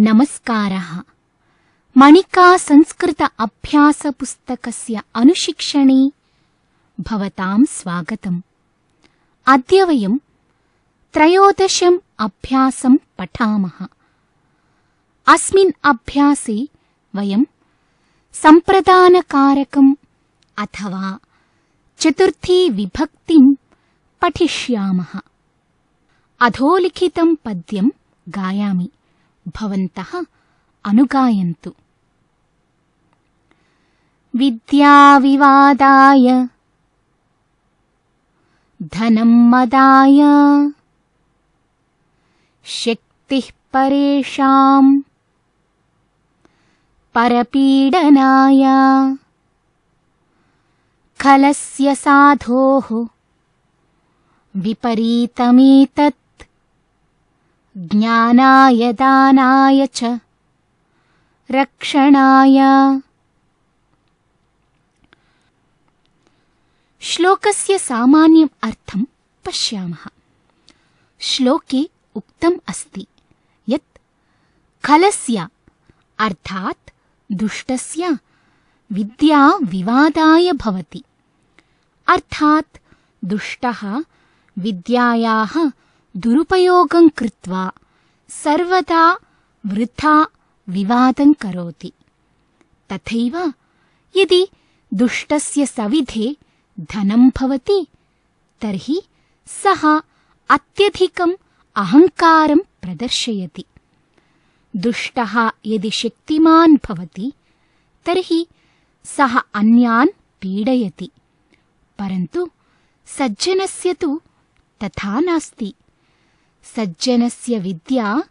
नमस्कारः। मणिका संस्कृत अभ्यासपुस्तकस्य अनुशिक्षणे भवतां स्वागतम्। अद्य वयं 13 अभ्यासं पठामः। अस्मिन् अभ्यासे वयं सम्प्रदानकारकम् अथवा चतुर्थी विभक्तिं पठिष्यामः। अधोलिखितं पद्यं गायामि, भवन्तः अनुगायन्तु। विद्याविवादाय धनं मदाय शक्तिः परेषां परपीडनाय खलस्य साधोः विपरीतमेतत् ज्ञानाय दानाय च रक्षणाय। श्लोकस्य सामान्यम् अर्थं पश्यामः। श्लोके उक्तम् अस्ति यत् खलस्य अर्थात् दुष्टस्य विद्या विवादाय भवति, अर्थात् दुष्टः विद्यायाः दुरुपयोगं कृत्वा सर्वदा वृथा विवादं करोति। तथैव यदि दुष्टस्य सविधे धनं भवति तर्हि सः अत्यधिकम् अहङ्कारं प्रदर्शयति। दुष्टः यदि शक्तिमान् भवति तर्हि सः अन्यान् पीडयति, परन्तु सज्जनस्य तु तथा नास्ति। सज्जनस्य विद्या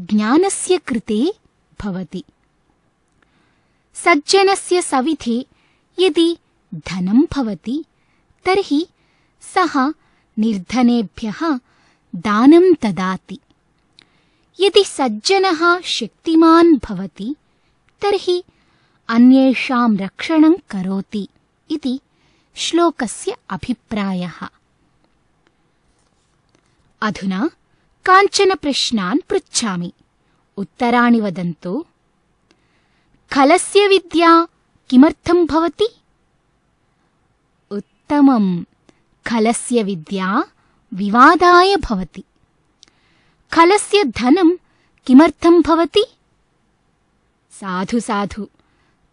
ज्ञानस्य कृते भवति। सज्जनस्य सविधे यदि धनं भवति तर्हि सः निर्धनेभ्यः दानं ददाति। यदि सज्जनः शक्तिमान् भवति तर्हि अन्येषां रक्षणं करोति इति श्लोकस्य अभिप्रायः। अधुना काञ्चन प्रश्नान् पृच्छामि, उत्तराणि वदन्तु। खलस्य विद्या किमर्थं भवति? उत्तमम्। खलस्य विद्या विवादाय भवति। खलस्य धनं किमर्थं भवति? साधु साधु,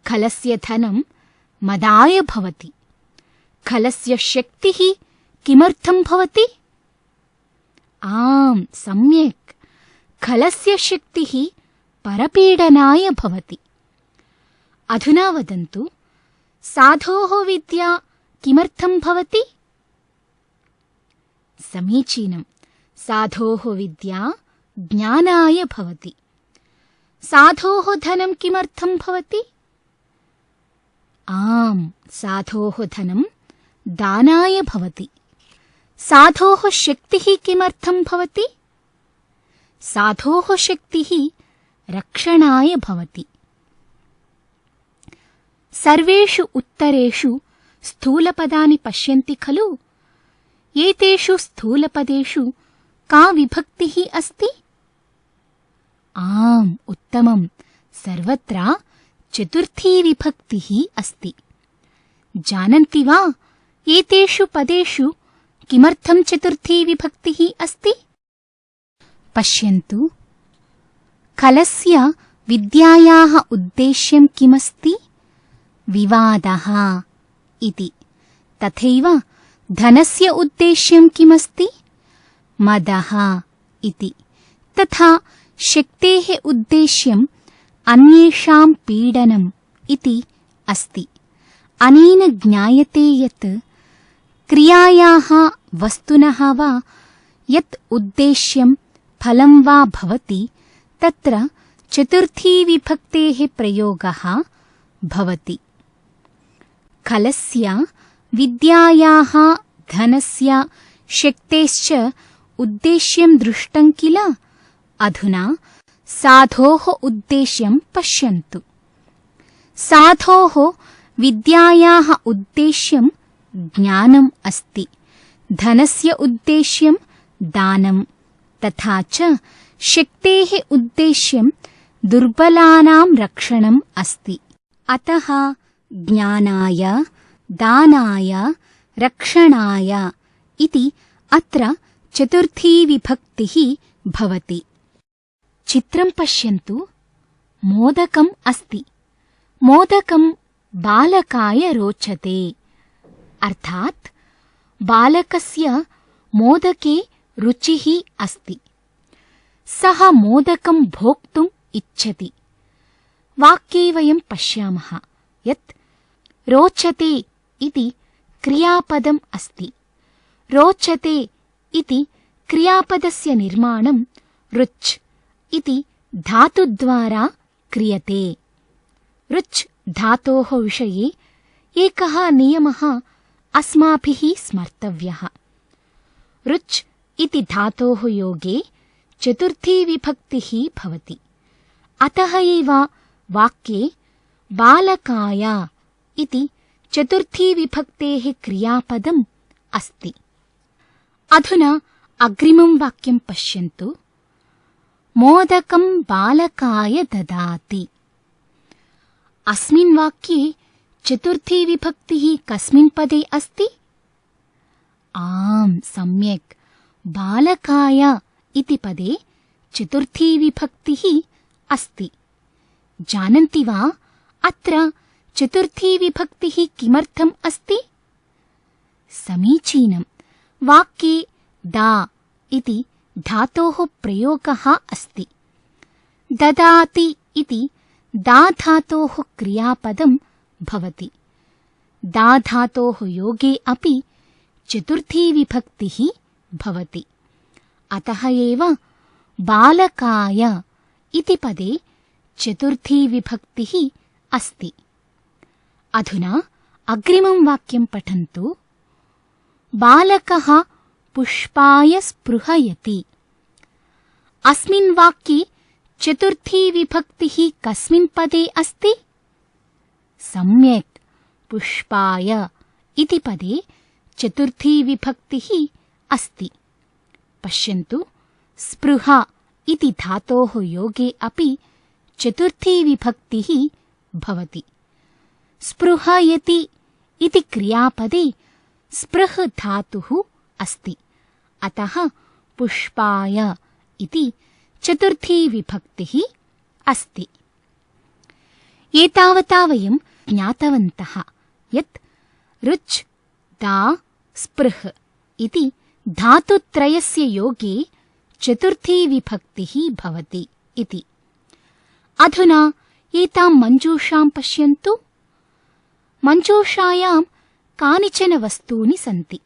खलस्य धनं मदाय भवति। खलस्य शक्तिः किमर्थं भवति? आम्, सम्यक्। खलस्य शक्तिः परपीडनाय भवति। अधुना वदन्तु, साधोः विद्या किमर्थं भवति? समीचीनम्। साधोः विद्या ज्ञानाय भवति। साधोः धनं किमर्थं भवति? आम्, साधोः धनं दानाय भवति। साधोः शक्तिः किमर्थं भवति? साधोः शक्तिः रक्षणाय भवति। सर्वेषु उत्तरेषु स्थूलपदानि पश्यन्ति खलु? एतेषु स्थूलपदेषु का विभक्तिः अस्ति? आम्, उत्तमम्। सर्वत्र चतुर्थी विभक्तिः अस्ति। जानन्ति वा एतेषु पदेषु किमर्थं चतुर्थी विभक्तिः अस्ति? पश्यन्तु। खलस्य विद्यायाः उद्देश्यं किमस्ति? विवादः इति। तथैव धनस्य उद्देश्यं किमस्ति? मदः इति। तथा शक्तेः उद्देश्यम् अन्येषां पीडनम् इति अस्ति। अनेन ज्ञायते यत् क्रियायाः वस्तुनः वा यत् उद्देश्यं फलं वा भवति तत्र चतुर्थी विभक्तेः प्रयोगः भवति। खलस्य विद्यायाः धनस्य शक्तेश्च उद्देश्यं दृष्टं किल? अधुना साधोः उद्देश्यं पश्यन्तु। साधोः विद्यायाः उद्देश्यं ज्ञानम् अस्ति। धनस्य उद्देश्यं दानं, तथा च शक्तेः उद्देश्यं दुर्बलानां रक्षणम् अस्ति। अतः ज्ञानाय, दानाय, रक्षणाय इति अत्र चतुर्थी विभक्तिः भवति। चित्रं पश्यन्तु। मोदकम् अस्ति। मोदकं बालकाय रोचते। अर्थात् बालकस्य मोदके रुचिः अस्ति। सः मोदकं भोक्तुम् इच्छति। वाक्ये वयं पश्यामः यत् रोचते इति क्रियापदम् अस्ति। रोचते इति क्रियापदस्य निर्माणं रुच् इति धातुद्वारा क्रियते। रुच् धातोः विषये एकः नियमः अस्माभिः स्मर्तव्यः। रुच् इति धातोः योगे चतुर्थी विभक्तिः भवति। अतः एव वाक्ये बालकाय इति चतुर्थी विभक्तेः क्रियापदम् अस्ति। अधुना अग्रिमं वाक्यं पश्यन्तु। मोदकं बालकाय ददाति। अस्मिन् वाक्ये चतुर्थी विभक्तिः कस्मिन् पदे अस्ति? आम्, सम्यक्। बालकाय इति पदे चतुर्थी विभक्तिः अस्ति। जानन्ति वा अत्र चतुर्थी विभक्तिः किमर्थम् अस्ति? समीचीनम्। वाक्ये दा इति धातोः प्रयोगः अस्ति। ददाति इति दा धातोः क्रियापदं भवति। दा धातोः योगे अपि चतुर्थी विभक्तिः भवति। अतः एव बालकाय इति पदे चतुर्थी विभक्तिः अस्ति। अधुना अग्रिमं वाक्यं पठन्तु। बालकः पुष्पाय स्पृहयति। अस्मिन् वाक्ये चतुर्थी विभक्तिः कस्मिन् पदे अस्ति? सम्यक्, पुष्पाय इति पदे चतुर्थी विभक्तिः अस्ति। पश्यन्तु, स्पृह इति धातोः योगे अपि चतुर्थी विभक्तिः भवति। स्पृहयति इति क्रियापदे स्पृह धातुः अस्ति। अतः पुष्पाय इति चतुर्थी विभक्तिः अस्ति। एतावता वयं ज्ञातवन्तः यत् रुच्, दा, स्पृह इति धातुत्रयस्य योगे चतुर्थी विभक्तिः भवति इति। अधुना एतां मञ्जूषां पश्यन्तु। मञ्जूषायां कानिचन वस्तूनि सन्ति।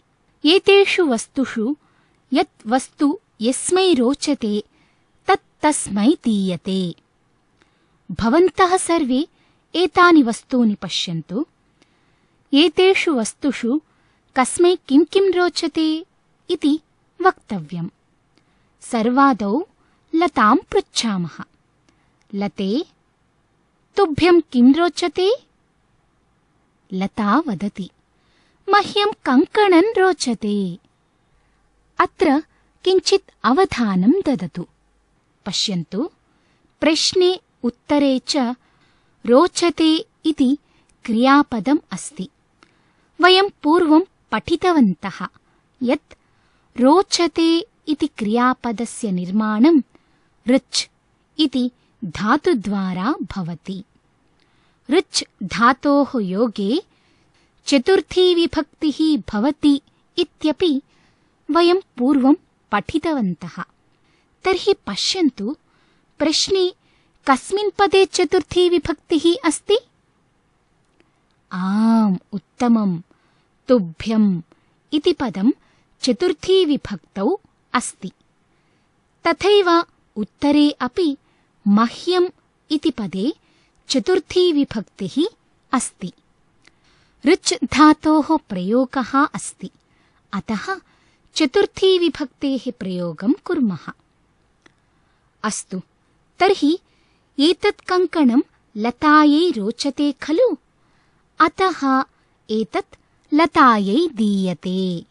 एतेषु वस्तुषु यत् वस्तु यस्मै रोचते तत् तस्मै दीयते। भवन्तः सर्वे एतानि वस्तूनि पश्यन्तु। एतेषु वस्तुषु कस्मै किं किं रोचते इति वक्तव्यम्। सर्वादौ लतां पृच्छामः। लते, तुभ्यं किं रोचते? लता वदति, मह्यं कङ्कणं रोचते। अत्र किञ्चित् अवधानं ददतु। पश्यन्तु, प्रश्ने उत्तरे च रोचते इति क्रियापदम् अस्ति। वयं पूर्वं पठितवन्तः यत् रोचते इति क्रियापदस्य निर्माणं रुच् इति धातुद्वारा भवति। रुच् धातोः योगे चतुर्थी विभक्तिः भवति इत्यपि वयं पूर्वं पठितवन्तः। तर्हि पश्यन्तु, प्रश्ने कस्मिन् पदे चतुर्थी विभक्तिः अस्ति? आम्, उत्तमम्। तुभ्यम् इति पदं चतुर्थी विभक्तौ अस्ति। तथैव उत्तरे अपि मह्यम् इति पदे चतुर्थी विभक्तिः अस्ति। रुच् धातोः प्रयोगः अस्ति। अतः चतुर्थी विभक्तेः प्रयोगं कुर्मः। अस्तु, तर्हि एतत् कङ्कणं लतायै रोचते खलु? अतः एतत् लतायै दीयते।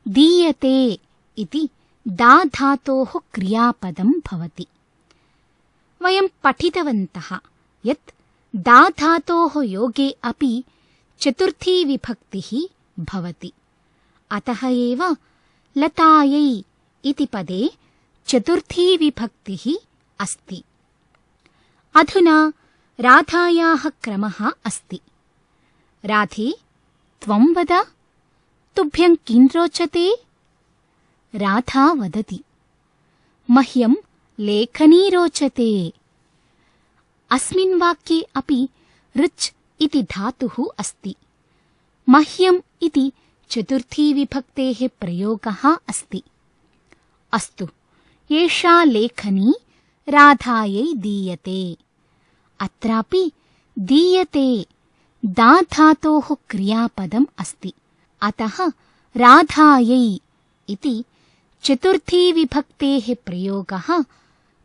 दीयते इति दा धातोः क्रियापदं भवति। वयं पठितवन्तः यत् दा धातोः योगे अपि चतुर्थी विभक्तिः भवति। अतः एव लतायै इति पदे चतुर्थी विभक्तिः अस्ति। अधुना राधायाः क्रमः अस्ति। राधे, त्वं वद, तुभ्यं किं रोचते? राधा वदति, मह्यं लेखनी रोचते। अस्मिन् वाक्ये अपि ऋच् इति धातुः अस्ति। मह्यम् इति चतुर्थी विभक्तेः प्रयोगः अस्ति। अस्तु, एषा लेखनी राधायै दीयते। अत्रापि दीयते दा धातोः क्रियापदम् अस्ति। अतः राधायै इति चतुर्थी विभक्तेः प्रयोगः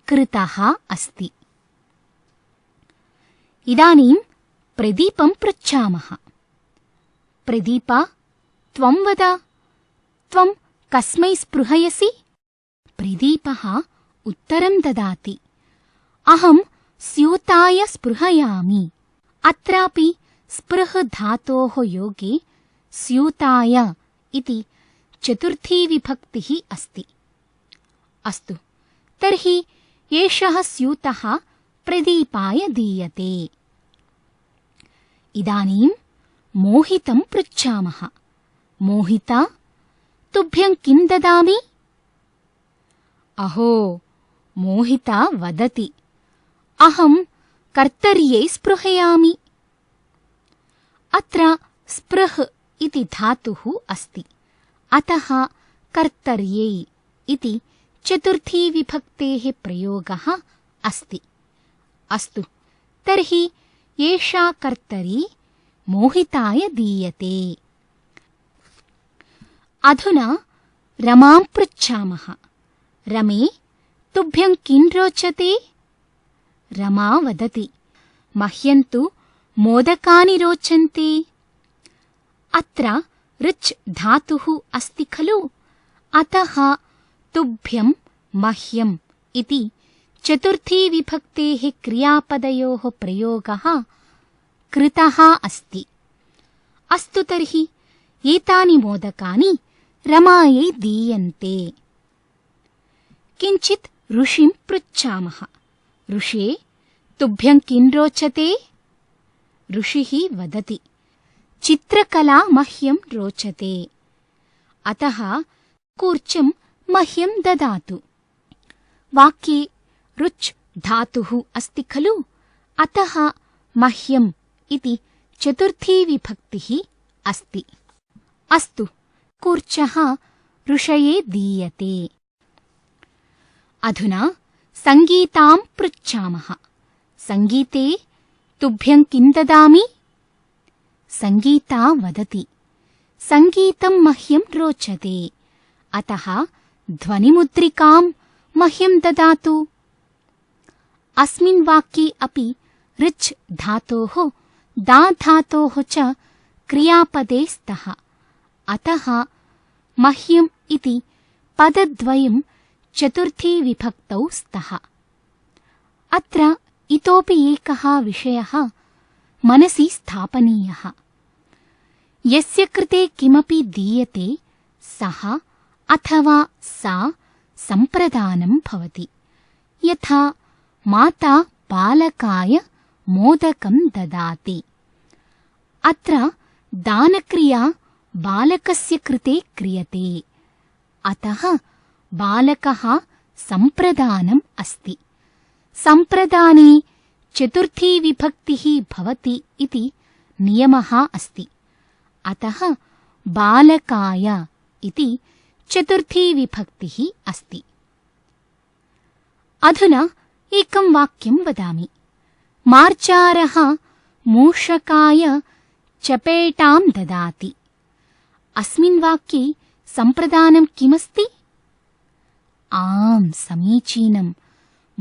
कृतः अस्ति। इदानीं प्रदीपं पृच्छामः। प्रदीपा, त्वं वद, त्वं कस्मै स्पृहयसि? प्रदीपः उत्तरं ददाति, अहं स्यूताय स्पृहयामि। अत्रापि स्पृह धातोः योगे स्यूताय इति चतुर्थी विभक्तिः अस्ति। अस्तु, तर्हि एषः स्यूतः प्रदीपाय दीयते। इदानीं मोहितं पृच्छामः। मोहिता, तुभ्यं किं ददामि? अहो, मोहिता वदति, अहं कर्तर्यै स्पृहयामि। अत्र स्पृह इति धातुः अस्ति। अतः कर्तर्यै इति चतुर्थी विभक्तेः प्रयोगः अस्ति। अस्तु, तर्हि एषा कर्तरी मोहिताय दीयते। अधुना रमां पृच्छामः। रमे, तुभ्यं किं रोचते? रमा वदति, मह्यं तु मोदकानि रोचन्ते। अत्र ऋच् धातुः अस्ति खलु? अतः तुभ्यं मह्यम् इति चतुर्थी विभक्तेः क्रियापदयोः प्रयोगः कृतः अस्ति। अस्तु, तर्हि एतानि मोदकानि रमायै दीयन्ते। किञ्चित् ऋषिं पृच्छामः। ऋषे, तुभ्यं किं रोचते? ऋषिः वदति, चित्रकला मह्यं रोचते। अतः कूर्चं मह्यं ददातु। वाक्ये ऋच् धातुः अस्ति खलु? अतः मह्यम् इति चतुर्थी विभक्तिः अस्ति। अस्तु, कूर्चः ऋषये दीयते। अधुना सङ्गीतां पृच्छामः। सङ्गीते, तुभ्यं किं ददामि? सङ्गीता वदति, सङ्गीतं मह्यं रोचते। अतः ध्वनिमुद्रिकां मह्यं ददातु। अस्मिन् वाक्ये अपि ऋच् धातोः दा धातोः च क्रियापदे स्तः। अतः मह्यम् इति पदद्वयं चतुर्थी विभक्तौ स्तः। अत्र इतोपि एकः विषयः मनसि स्थापनीयः। यस्य कृते किमपि दीयते सः अथवा सा सम्प्रदानं भवति। यथा माता बालकाय मोदकं ददाति। अत्र दानक्रिया बालकस्य कृते क्रियते। अतः बालकः सम्प्रदानम् अस्ति। सम्प्रदाने चतुर्थी विभक्तिः भवति इति नियमः अस्ति। अतः बालकाय इति चतुर्थी विभक्तिः अस्ति। अधुना एकं वाक्यं वदामि। मार्जारः मूषकाय चपेटां ददाति। अस्मिन् वाक्ये सम्प्रदानं किमस्ति? आम्, समीचीनम्।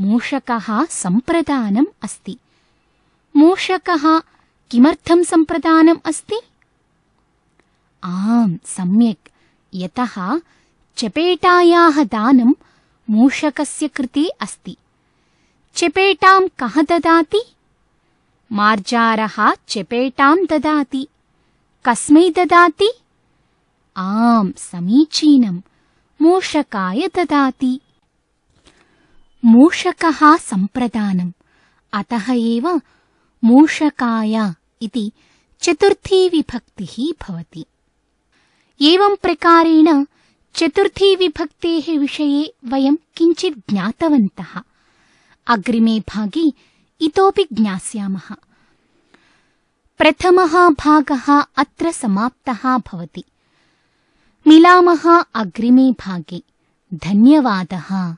मूषकः सम्प्रदानम् अस्ति। मूषकः किमर्थं सम्प्रदानम् अस्ति? आम्, सम्यक्। यतः चपेटायाः दानं मूषकस्य कृते अस्ति। चपेटां कः ददाति? मार्जारः चपेटां ददाति। कस्मै ददाति? आम्, समीचीनम्, मूषकाय ददाति। मूषकः सम्प्रदानम्, अतः एव मूषकाय इति चतुर्थी विभक्तिः भवति। एवं प्रकारेण चतुर्थी विभक्तेः विषये वयं किञ्चित् ज्ञातवन्तः। अग्रिमे भागे इतोपि ज्ञास्यामः। प्रथमः भागः अत्र समाप्तः भवति। मिलामः अग्रिमे भागे। धन्यवादः।